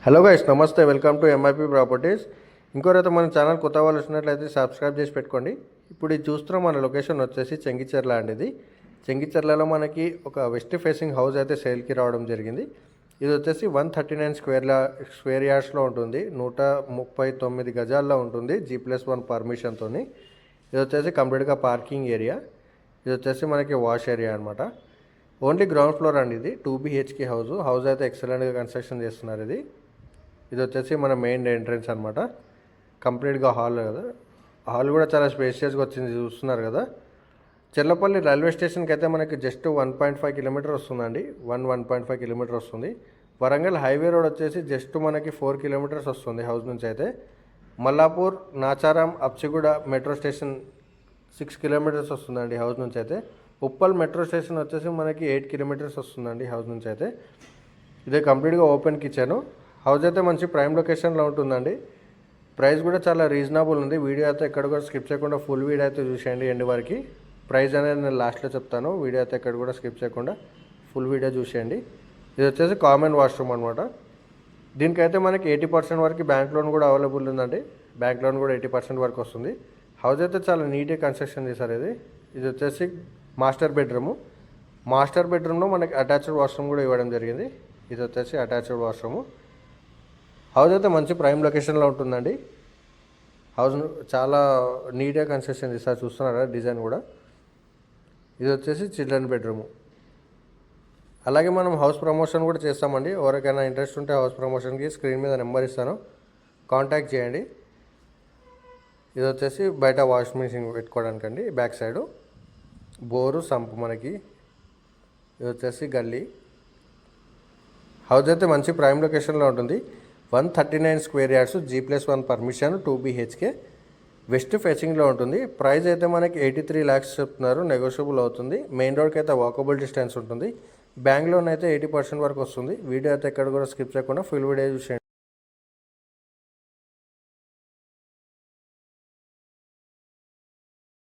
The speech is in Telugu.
హలో గైస్, నమస్తే. Welcome to MIP properties. ఇంకోరైతే మన ఛానల్ కొత్త వాళ్ళు వచ్చినట్లయితే సబ్స్క్రైబ్ చేసి పెట్టుకోండి. ఇప్పుడు ఇది చూస్తున్నాం, మన లొకేషన్ వచ్చేసి చెంగిచెర్ల అండి. ఇది చెంగిచెర్లలో మనకి ఒక వెస్ట్ ఫేసింగ్ హౌస్ అయితే సేల్కి రావడం జరిగింది. ఇది వచ్చేసి 139 స్క్వేర్ యార్డ్స్లో ఉంటుంది. 139 గజాల్లో ఉంటుంది. G+1 పర్మిషన్తో. ఇది వచ్చేసి కంప్లీట్గా పార్కింగ్ ఏరియా. ఇది వచ్చేసి మనకి వాష్ ఏరియా అనమాట. ఓన్లీ గ్రౌండ్ ఫ్లోర్ అండి. ఇది 2 BHK హౌస్ అయితే ఎక్సలెంట్గా కన్స్ట్రక్షన్ చేస్తున్నారు. ఇది వచ్చేసి మన మెయిన్ ఎంట్రన్స్ అనమాట. కంప్లీట్గా హాల్ కదా. హాల్ కూడా చాలా స్పేషియస్గా వచ్చింది, చూస్తున్నారు కదా. చెర్లపల్లి రైల్వే స్టేషన్కి అయితే మనకి జస్ట్ 1.5 కిలోమీటర్ వస్తుందండి. 1.5 కిలోమీటర్ వస్తుంది. వరంగల్ హైవే రోడ్ వచ్చేసి జస్ట్ మనకి 4 కిలోమీటర్స్ వస్తుంది హౌస్ నుంచి అయితే. Mallapur, Nacharam, Habsiguda metro station 6 kilometres వస్తుందండి హౌస్ నుంచి అయితే. ఉప్పల్ మెట్రో స్టేషన్ వచ్చేసి మనకి 8 కిలోమీటర్స్ వస్తుందండి హౌస్ నుంచి అయితే. ఇదే కంప్లీట్గా ఓపెన్ కిచెను. హౌస్ అయితే మంచి ప్రైమ్ లొకేషన్లో ఉంటుందండి. ప్రైస్ కూడా చాలా రీజనబుల్ ఉంది. వీడియో అయితే ఎక్కడ కూడా స్కిప్ చేయకుండా ఫుల్ వీడియో అయితే చూసేయండి ఎండ్ వరకు. ప్రైస్ అనేది నేను లాస్ట్లో చెప్తాను. వీడియో అయితే ఎక్కడ కూడా స్కిప్ చేయకుండా ఫుల్ వీడియో చూసేయండి. ఇది వచ్చేసి కామన్ వాష్రూమ్ అనమాట. దీనికైతే మనకి 80% వరకు బ్యాంక్ లోన్ కూడా అవైలబుల్ ఉందండి. బ్యాంక్ లోన్ కూడా 80% వరకు వస్తుంది. హౌస్ అయితే చాలా నీట్గా కన్స్ట్రక్షన్ చేశారు. ఇది వచ్చేసి మాస్టర్ బెడ్రూమ్లో మనకి అటాచ్డ్ వాష్రూమ్ కూడా ఇవ్వడం జరిగింది. ఇది వచ్చేసి అటాచ్డ్ వాష్రూము. హౌస్ అయితే మంచి ప్రైమ్ లొకేషన్లో ఉంటుందండి. హౌస్ చాలా నీట్గా కన్స్ట్రక్షన్ చేస్తారు, చూస్తున్నారా డిజైన్ కూడా. ఇది వచ్చేసి చిల్డ్రన్ బెడ్రూము. అలాగే మనం హౌస్ ప్రమోషన్ కూడా చేస్తామండి. ఎవరికైనా ఇంట్రెస్ట్ ఉంటే హౌస్ ప్రమోషన్కి స్క్రీన్ మీద నెంబర్ ఇస్తాను, కాంటాక్ట్ చేయండి. ఇది వచ్చేసి బయట వాష్ మిషన్ పెట్టుకోవడానికండి. బ్యాక్ సైడు బోరు, సంపు మనకి. ఇది వచ్చేసి గల్లీ. హౌస్ అయితే మంచి ప్రైమ్ లొకేషన్లో ఉంటుంది. 139 square yards, G+1 permission, 2 BHK, west ఫేసింగ్లో ఉంటుంది. ప్రైస్ అయితే మనకి 83 lakhs చెప్తున్నారు. నెగోషియబుల్ అవుతుంది. మెయిన్ రోడ్కి అయితే వాకబుల్ డిస్టెన్స్ ఉంటుంది. బ్యాంక్ లోన్ అయితే 80% వరకు వస్తుంది. వీడియో అయితే ఎక్కడ కూడా స్కిప్ చేయకుండా ఫుల్ వీడియో చూసేయండి.